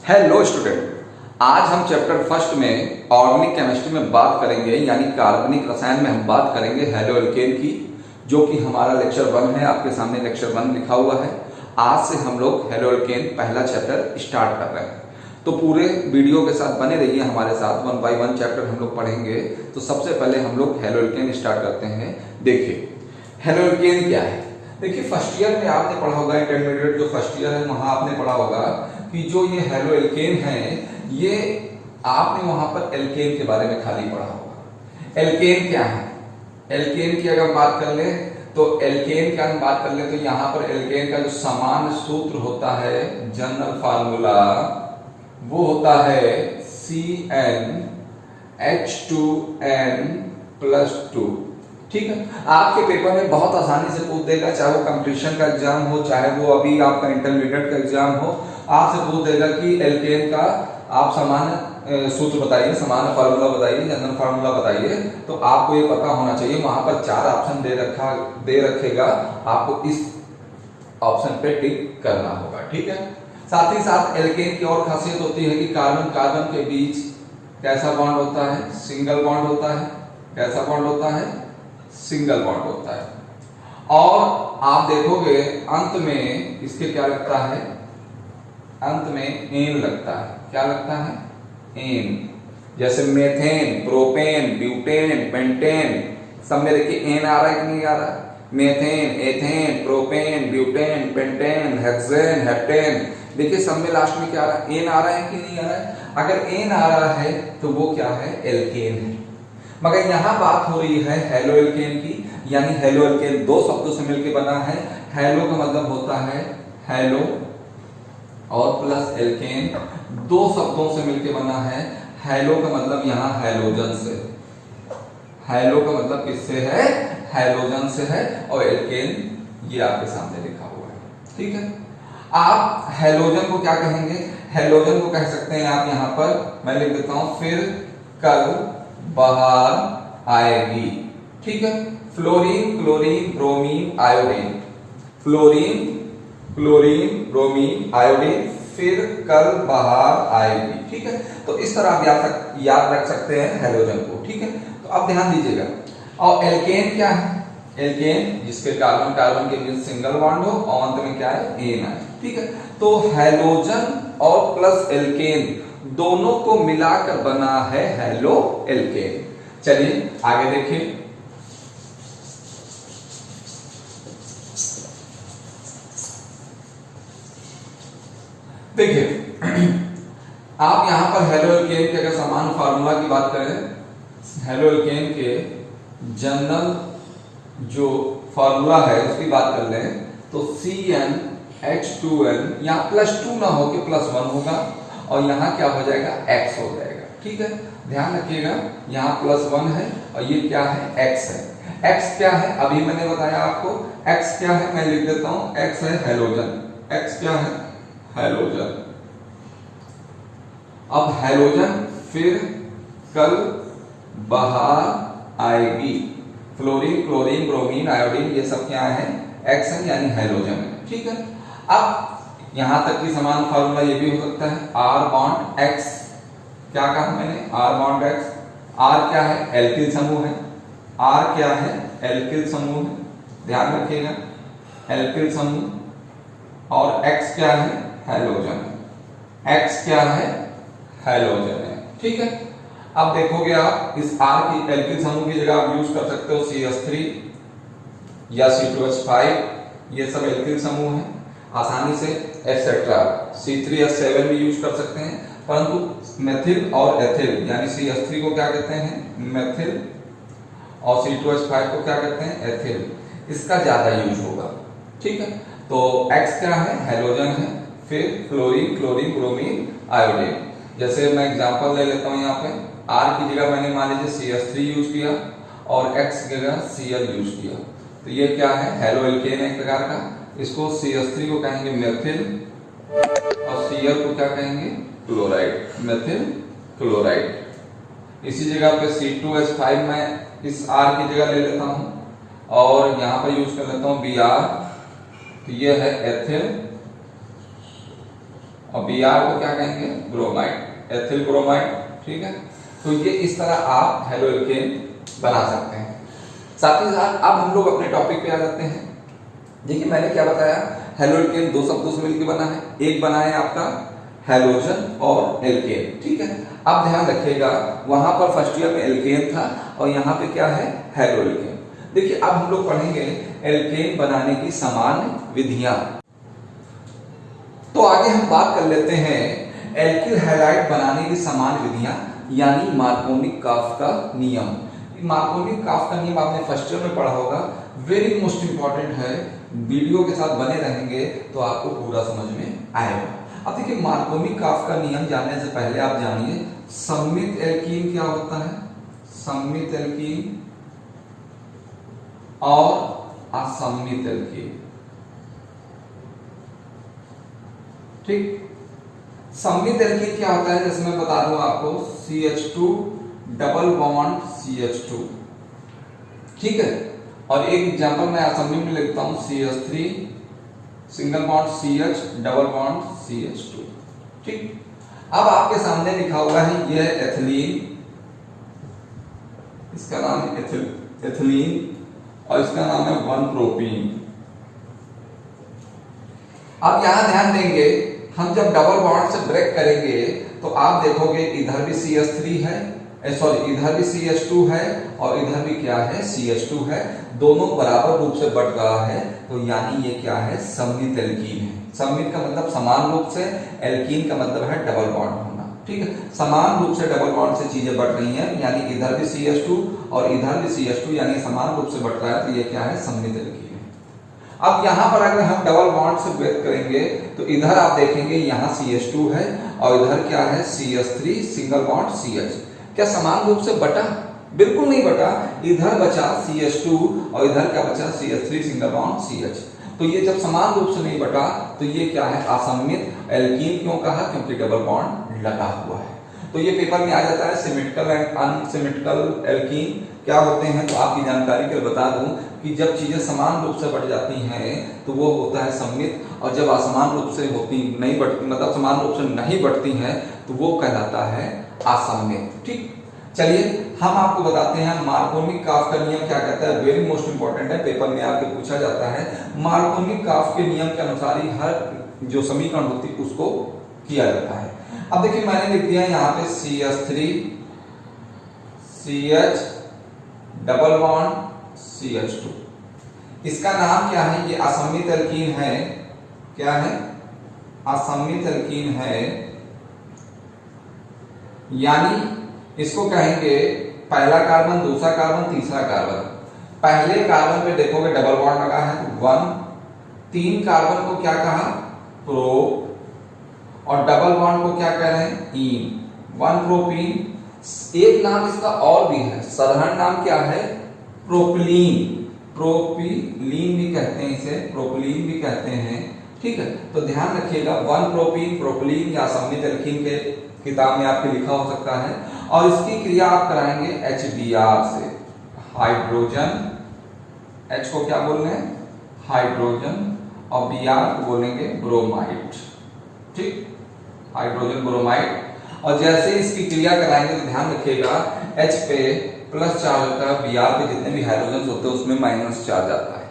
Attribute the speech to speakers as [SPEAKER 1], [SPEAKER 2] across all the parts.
[SPEAKER 1] Hello student, आज हम chapter first में ऑर्गेनिक केमिस्ट्री में बात करेंगे, यानी कार्बनिक रसायन में हम बात करेंगे हेलो एल्केन की, जो कि हमारा लेक्चर 1 है। आपके सामने लेक्चर 1 लिखा हुआ है। आज से हम लोग हेलो एल्केन पहला चैप्टर स्टार्ट कर रहे हैं, तो पूरे वीडियो के साथ बने रहिए हमारे साथ। 1 बाय 1 चैप्टर हम लोग पढ़ेंगे। तो सबसे पहले हम लोग हेलो एल्केन स्टार्ट करते हैं। देखिए हेलो एल्केन क्या है। देखिए फर्स्ट ईयर में आपने पढ़ा होगा, इंटरमीडिएट जो फर्स्ट ईयर है वहां आपने पढ़ा होगा कि जो ये हेलो एल्केन है, ये आपने वहां पर एल्केन के बारे में खाली पढ़ा होगा। एल्केन क्या है? एल्केन की अगर बात कर ले तो एल्केन की हम बात कर ले तो यहाँ पर एल्केन का जो सामान्य सूत्र होता है, जनरल फार्मूला, वो होता है CnH2n+2। ठीक है, आपके पेपर में बहुत आसानी से पूछ देगा, चाहे वो कंपटीशन का एग्जाम हो, चाहे वो अभी आपका इंटरमीडिएट का एग्जाम हो, आपसे पूछ देगा कि एल्केन का आप सामान्य सूत्र बताइए, सामान्य फार्मूला बताइए, जनरल फार्मूला बताइए। तो आपको ये पता होना चाहिए। वहां पर 4 ऑप्शन दे रखेगा, आपको इस ऑप्शन पे टिक करना होगा। ठीक है, साथ ही साथ एल्केन की और खासियत होती है कि कार्बन कार्बन के बीच कैसा बॉन्ड होता है? सिंगल बॉन्ड होता है। कैसा बॉन्ड होता है? सिंगल बॉन्ड होता है। और आप देखोगे अंत में इसके क्या लगता है? अंत में एन लगता है। क्या लगता है? एन। जैसे मेथेन, प्रोपेन, ब्यूटेन, पेंटेन, सब में देखिए एन आ रहा है कि नहीं आ रहा है? Methane, ethane, propane, butane, pentane, hexane, heptane, देखिए सब में लास्ट में क्या आ रहा है? एन आ रहा है कि नहीं आ रहा है? अगर एन आ रहा है तो वो क्या है? एल्केन है। मगर यहां बात हो रही है हेलो एल्केन की, यानी हेलो एल्केन 2 शब्दों से मिलकर बना है। हेलो का मतलब होता है हेलो और प्लस एल्केन 2 शब्दों से मिलकर बना है। हेलो का मतलब यहाँ हैलोजन से, हेलो का मतलब किससे है? हैलोजन से है। और एल्केन ये आपके सामने लिखा हुआ है। ठीक है, आप हैलोजन को क्या कहेंगे? हैलोजन को कह सकते हैं आप यहाँ पर, मैं लिख देता हूं, फिर कल बाहर आएगी। ठीक है, fluorine, chlorine, bromine, iodine, fluorine, chlorine, bromine, iodine, फिर कल बाहर आएगी। ठीक है, तो इस तरह आप याद रख सकते हैं हैलोजन को। ठीक है, तो अब ध्यान दीजिएगा। और एल्केन क्या है? एल्केन जिसके कार्बन कार्बन के बीच सिंगल बॉन्ड हो और अंत में क्या है? एन है। ठीक है, तो हैलोजन और प्लस एल्केन दोनों को मिलाकर बना है हेलो एल्केन। चलिए आगे देखिए। देखिए आप यहां पर हेलो एल्केन के अगर सामान्य फार्मूला की बात करें, हेलो एल्केन के जनरल जो फार्मूला है उसकी बात कर लें तो CnH2n, यहाँ +2 ना हो के +1 होगा और यहाँ क्या हो जाएगा? X हो जाएगा। ठीक है, ध्यान रखिएगा, यहाँ +1 है और ये क्या है? X है। X क्या है? अभी मैंने बताया आपको। X क्या है? मैं लिख देता हूं, X है हैलोजन। X क्या है? हैलोजन। अब हैलोजन फिर कल बाहर आएगी। फ्लोरीन, क्लोरीन, ब्रोमीन, आयोडीन, ये सब क्या है? X है, यानी हैलोजन है। ठीक है, अब यहां तक की समान फार्मूला ये भी हो सकता है R बॉन्ड X। क्या कहा मैंने? R bond X। R क्या है? एल्किल समूह है। R क्या है? एल्किल समूह है। ध्यान रखिएगा, एल्किल समूह। और X क्या है? हैलोजन। X क्या है? हैलोजन है। ठीक है, अब देखोगे आप इस R की एल्किल समूह की जगह आप यूज कर सकते हो CH3 या C2H5, ये सब एल्किल समूह है। आसानी से एटसेट्रा C3H7 भी यूज कर सकते हैं, परंतु मेथिल और एथिल यानी CH3 को क्या कहते हैं? मेथिल, और C2H5 को क्या कहते हैं? एथिल। इसका ज्यादा यूज होगा। ठीक है, तो X क्या है? हैलोजन है। फिर फ्लोरीन, क्लोरीन, ब्रोमीन, आयोडीन। जैसे मैं एग्जांपल ले लेता हूं, यहाँ पे R की जगह मैंने मान लीजिए CH3 यूज किया और X की जगह Cl यूज किया, तो ये क्या है? हेलो एल्केन एक प्रकार का। इसको CH3 को कहेंगे मेथिल और Cl को क्या कहेंगे? Chloride, methyl chloride. इसी जगह पे C2H5 मैं इस R की जगह ले लेता हूं और यहां पर यूज कर लेता हूं Br, तो ये है एथिल और Br को क्या कहेंगे, ब्रोमाइड, एथिल ब्रोमाइड। ठीक है, तो ये इस तरह आप हेलो एल्केन बना सकते हैं। साथ ही साथ अब हम लोग अपने टॉपिक पे आ जाते हैं। देखिए मैंने क्या बताया, हेलो एल्केन दो शब्दों से मिलकर बना है, एक बना है आपका हेलोजन और एल्केन। ठीक है, अब ध्यान रखिएगा वहां पर फर्स्ट ईयर में एल्केन था और यहाँ पे क्या है, हेलो एल्केन। देखिए अब हम लोग पढ़ेंगे एल्केन बनाने की सामान्य विधियां। तो आगे हम बात कर लेते हैं एल्किल हैलाइड बनाने की सामान्य विधियां, यानी मार्कोनिक-काफ का नियम। मार्कोनिक-काफ का नियम आपने फर्स्ट ईयर में पढ़ा होगा, वेरी मोस्ट इंपॉर्टेंट है। वीडियो के साथ बने रहेंगे तो आपको पूरा समझ में आएगा। अब देखिए मार्कोनिक-काफ का नियम जानने से पहले आप जानिए सममित एल्कीन क्या होता है, सममित एल्कीन और असममित एल्कीन। ठीक, सममित एल्कीन क्या होता है, जैसे मैं बता दूं आपको, CH2 डबल बॉन्ड CH2। ठीक है, और एक एग्जांपल मैं असममित में लिखता हूं CH3 single bond CH double bond CH2। ठीक, अब आपके सामने लिखा हुआ है यह एथिलीन, इसका नाम है एथिलीन और इसका नाम है 1-प्रोपीन। अब यहां ध्यान देंगे, हम जब डबल बॉन्ड से ब्रेक करेंगे तो आप देखोगे इधर भी CH3 है, सॉरी इधर भी CH2 है और इधर भी क्या है, CH2 है, दोनों बराबर रूप से बट रहा है, तो यानी ये क्या है, सममित एल्कीन है। सममित का मतलब समान रूप से, एल्कीन का मतलब है डबल बॉन्ड होना। ठीक है, समान रूप से डबल बॉन्ड से चीजें बट रही हैं, यानी इधर भी CH2 और इधर भी CH2, यानी समान रूप से बट रहा है, तो ये क्या है, सममित एल्कीन है। अब यहां पर अगर हम डबल बॉन्ड से ब्रेक करेंगे तो इधर आप देखेंगे यहां CH2 है और इधर क्या है, CH3 सिंगल बॉन्ड CH। क्या समान रूप से बटा? बिल्कुल नहीं बटा, इधर बचा CH2 और इधर क्या बचा, CH3 सिंगल बॉन्ड CH। तो ये जब समान रूप से नहीं बटा तो ये क्या है, असममित एल्कीन। क्यों कहा, क्योंकि डबल बॉन्ड लगा हुआ है। तो ये पेपर में आ जाता है सिमेट्रिकल एंड अनसिमेट्रिकल एल्कीन क्या होते हैं। तो आपकी जानकारी के लिए बता दूं कि जब चीजें समान रूप से बढ़ जाती हैं तो वो होता है सममित, और जब असमान रूप से होती नहीं बढ़ती, मतलब समान रूप से नहीं बढ़ती हैं, तो वो कहलाता है असममित। ठीक, चलिए हम आपको बताते हैं मार्कोनिक-काफ का नियम क्या कहता है। वेरी मोस्ट इंपॉर्टेंट है, पेपर में आके पूछा जाता है। मार्कोनिक-काफ के नियम के अनुसार ही हर जो समीकरण होती है उसको किया जाता है। अब देखिए मैंने लिख दिया यहाँ पे CH3 CH double bond CH2। इसका नाम क्या है, ये असममित एल्कीन है। क्या है, असममित एल्कीन है, यानी इसको कहेंगे पहला कार्बन, दूसरा कार्बन, तीसरा कार्बन। पहले कार्बन पे देखोगे डबल बॉन्ड लगा है तो 1, 3 कार्बन को क्या कहा, प्रो, और डबल बॉन्ड को क्या कह रहे हैं, इन, 1-प्रोपीन। एक नाम इसका और भी है, साधारण नाम क्या है, प्रोपिलीन। प्रोपिलीन भी कहते हैं इसे, प्रोपिलीन भी कहते हैं। ठीक है, तो ध्यान रखिएगा 1-प्रोपीन, प्रोपिलीन या असममित एल्कीन के किताब में आपके लिखा हो सकता है। और इसकी क्रिया आप कराएंगे HBr से, हाइड्रोजन, H को क्या बोल रहे हैं, हाइड्रोजन, और Br को बोलेंगे ब्रोमाइड। ठीक, हाइड्रोजन ब्रोमाइड। और जैसे इसकी क्रिया कराएंगे तो ध्यान रखिएगा H पे प्लस चार्ज होता है, Br पे जितने भी हाइड्रोजन होते हैं उसमें माइनस चार्ज आता है।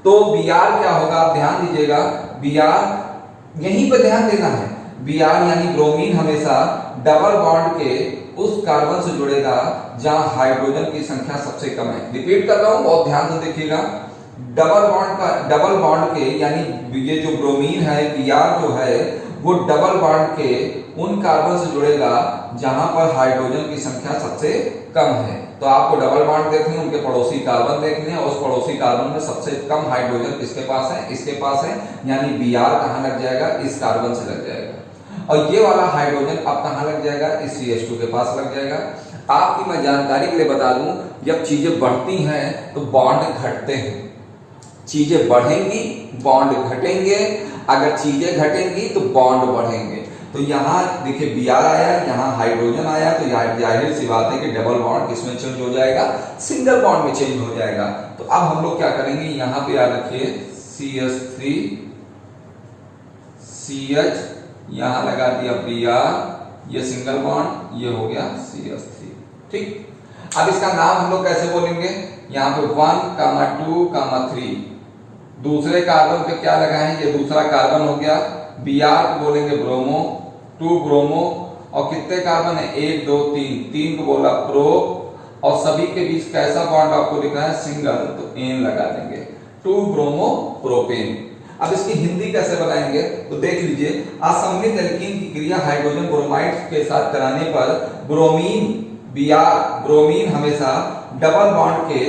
[SPEAKER 1] तो Br क्या होगा, आप ध्यान दीजिएगा, Br यहीं पे ध्यान देना है, Br यानी ब्रोमीन हमेशा डबल बॉन्ड के उस कार्बन से जुड़ेगा जहां हाइड्रोजन की संख्या सबसे कम है। रिपीट कर रहा हूं, बहुत ध्यान से देखिएगा, डबल बॉन्ड के, यानी ये जो ब्रोमीन है, Br जो है, वो डबल बॉन्ड के उन कार्बन से जुड़ेगा जहां पर हाइड्रोजन की संख्या सबसे कम है। तो आपको डबल बॉन्ड देखने, उनके पड़ोसी कार्बन देखने, और उस पड़ोसी कार्बन में सबसे कम हाइड्रोजन किसके पास है, इसके पास है, यानी Br कहां लग जाएगा, इस कार्बन से लग जाएगा। और ये वाला हाइड्रोजन अब कहां लग जाएगा, इस CH2 के पास लग जाएगा। आपकी मैं जानकारी के लिए बता दूं, जब चीजें बढ़ती हैं तो बॉन्ड घटते हैं, चीजें बढ़ेंगी बॉन्ड घटेंगे, अगर चीजें घटेंगी तो बॉन्ड बढ़ेंगे। तो यहाँ देखिए Br आया, यहाँ हाइड्रोजन आया, तो जाहिर सी बात है कि डबल बॉन्ड किसमें चेंज हो जाएगा, सिंगल बॉन्ड में चेंज हो जाएगा। तो अब हम लोग क्या करेंगे, यहाँ पे याद रखिए CH3 CH यहां लगा दिया Br, ये सिंगल बॉन्ड, ये हो गया CH3। ठीक, अब इसका नाम हम लोग कैसे बोलेंगे, यहाँ पे 1, 2, 3, दूसरे कार्बन पे क्या लगाएं, ये दूसरा कार्बन हो गया, Br को बोलेंगे ब्रोमो, 2 ब्रोमो, और कितने कार्बन है, 1 2 3, 3 को बोला प्रो, और सभी के बीच कैसा बॉन्ड आपको लिखना है, सिंगल, तो एन लगा देंगे, 2 ब्रोमो प्रोपेन। अब इसकी हिंदी कैसे बनाएंगे, तो देख लीजिए, असममित एल्कीन की क्रिया हाइड्रोजन ब्रोमाइड के साथ कराने पर ब्रोमीन Br, ब्रोमीन हमेशा डबल बॉन्ड के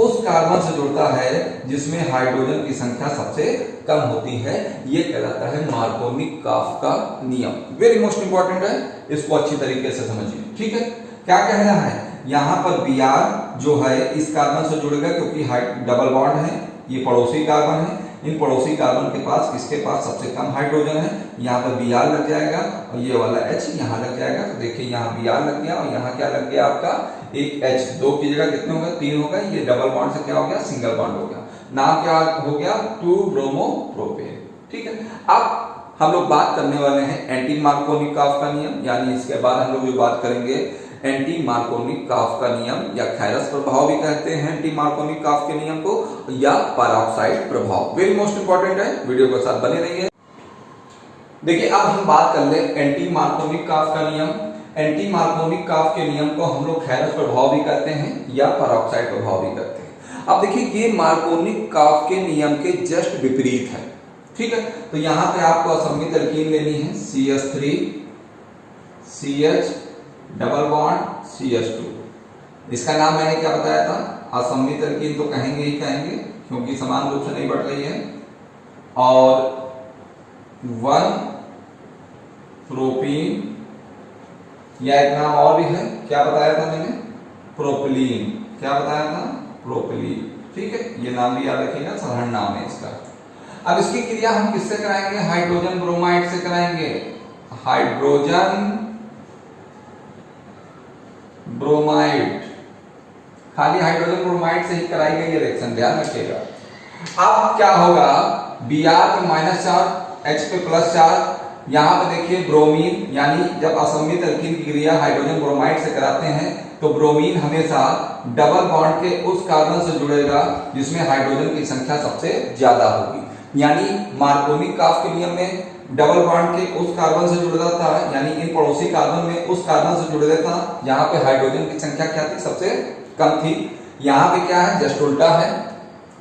[SPEAKER 1] उस कार्बन से जुड़ता है जिसमें हाइड्रोजन की संख्या सबसे कम होती है। ये कहलाता है मार्कोनी-काफ का नियम। वेरी मोस्ट इंपॉर्टेंट है, इसको अच्छी तरीके से समझिए। ठीक है, क्या कहना है, यहाँ पर Br जो है इस कार्बन से जुड़ेगा क्योंकि डबल बॉन्ड है, ये पड़ोसी कार्बन है, इन पड़ोसी कार्बन के पास किसके पास सबसे कम हाइड्रोजन है, यहाँ पर Br लग जाएगा और ये वाला H यहाँ लग जाएगा। तो देखिए यहाँ Br लग गया और यहाँ क्या लग गया आपका, एक H, 2 की जगह कितने हो गए, 3 हो गए, ये डबल बॉन्ड से क्या हो गया, सिंगल बॉन्ड हो गया, नाम क्या हो गया, 2 ब्रोमो प्रोपेन। ठीक है, अब हम लोग बात करने वाले हैं एंटी मार्कोनी-काफ का नियम, यानी इसके बाद हम लोग जो बात करेंगे एंटी मार्कोनी-काफ का नियम, या खैरस प्रभाव भी कहते हैं एंटी मार्कोनी-काफ के नियम को, या पेरोक्साइड प्रभाव। वेरी मोस्ट इंपॉर्टेंट है, वीडियो के साथ बने रहिए। देखिए अब हम बात कर ले एंटी मार्कोनी-काफ का नियम। एंटी मार्कोनी-काफ के नियम को हम लोग खैरस प्रभाव भी कहते हैं या पेरोक्साइड प्रभाव भी कहते हैं। अब देखिए ये मार्कोनी-काफ के नियम के जस्ट विपरीत है। ठीक है, तो यहां पे आपको असममित एल्कीन लेनी है, CH3 CH double bond CH2। इसका नाम मैंने क्या बताया था, असममित एल्कीन तो कहेंगे ही कहेंगे क्योंकि समान रूप से नहीं बढ़ रही है, और 1 प्रोपीन, या एक नाम और भी है, क्या बताया था मैंने, प्रोपिलीन। क्या बताया था, प्रोपिलीन। ठीक है, ये नाम भी याद रखिएगा, साधारण नाम है इसका। अब इसकी क्रिया हम किससे कराएंगे, हाइड्रोजन ब्रोमाइड से कराएंगे, हाइड्रोजन ब्रोमाइड, खाली हाइड्रोजन ब्रोमाइड से ही कराई गई ये रिएक्शन, ध्यान रखिएगा। अब क्या होगा, Br पे -4, H पे +4, यहां पे देखिए ब्रोमीन, यानी जब असममित एल्कीन की क्रिया हाइड्रोजन ब्रोमाइड से कराते हैं तो ब्रोमीन हमेशा डबल बॉन्ड के उस कार्बन से जुड़ेगा जिसमें हाइड्रोजन की संख्या सबसे ज्यादा होगी। यानी मार्कोनी-काफ के नियम में डबल बॉन्ड के उस कार्बन से जुड़ता था, यानी इन पड़ोसी कार्बन में उस कार्बन से जुड़ता था जहां पे हाइड्रोजन की संख्या क्या थी, सबसे कम थी। यहाँ पे क्या है, जस्ट उल्टा है,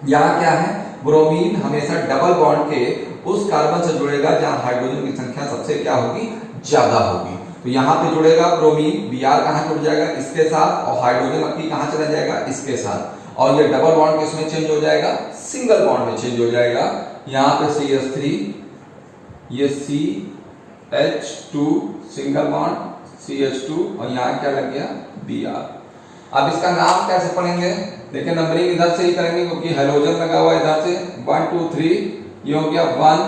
[SPEAKER 1] यहाँ क्या है, ब्रोमीन हमेशा डबल बॉन्ड के उस कार्बन से जुड़ेगा जहां हाइड्रोजन की संख्या सबसे क्या होगी, ज्यादा होगी। तो यहाँ पे जुड़ेगा ब्रोमीन, Br कहाँ जुड़ जाएगा, इसके साथ, और हाइड्रोजन अपनी कहाँ चला जाएगा, इसके साथ, और ये डबल बॉन्ड किसमें चेंज हो जाएगा, सिंगल बॉन्ड में चेंज हो जाएगा। यहाँ पे CH3, ये CH2 सिंगल बॉन्ड CH2, और यहाँ क्या लग गया, Br। अब इसका नाम कैसे पढ़ेंगे, देखिए नंबरिंग इधर से ही करेंगे क्योंकि हेलोजन लगा हुआ है इधर से, 1 2 3, ये हो गया 1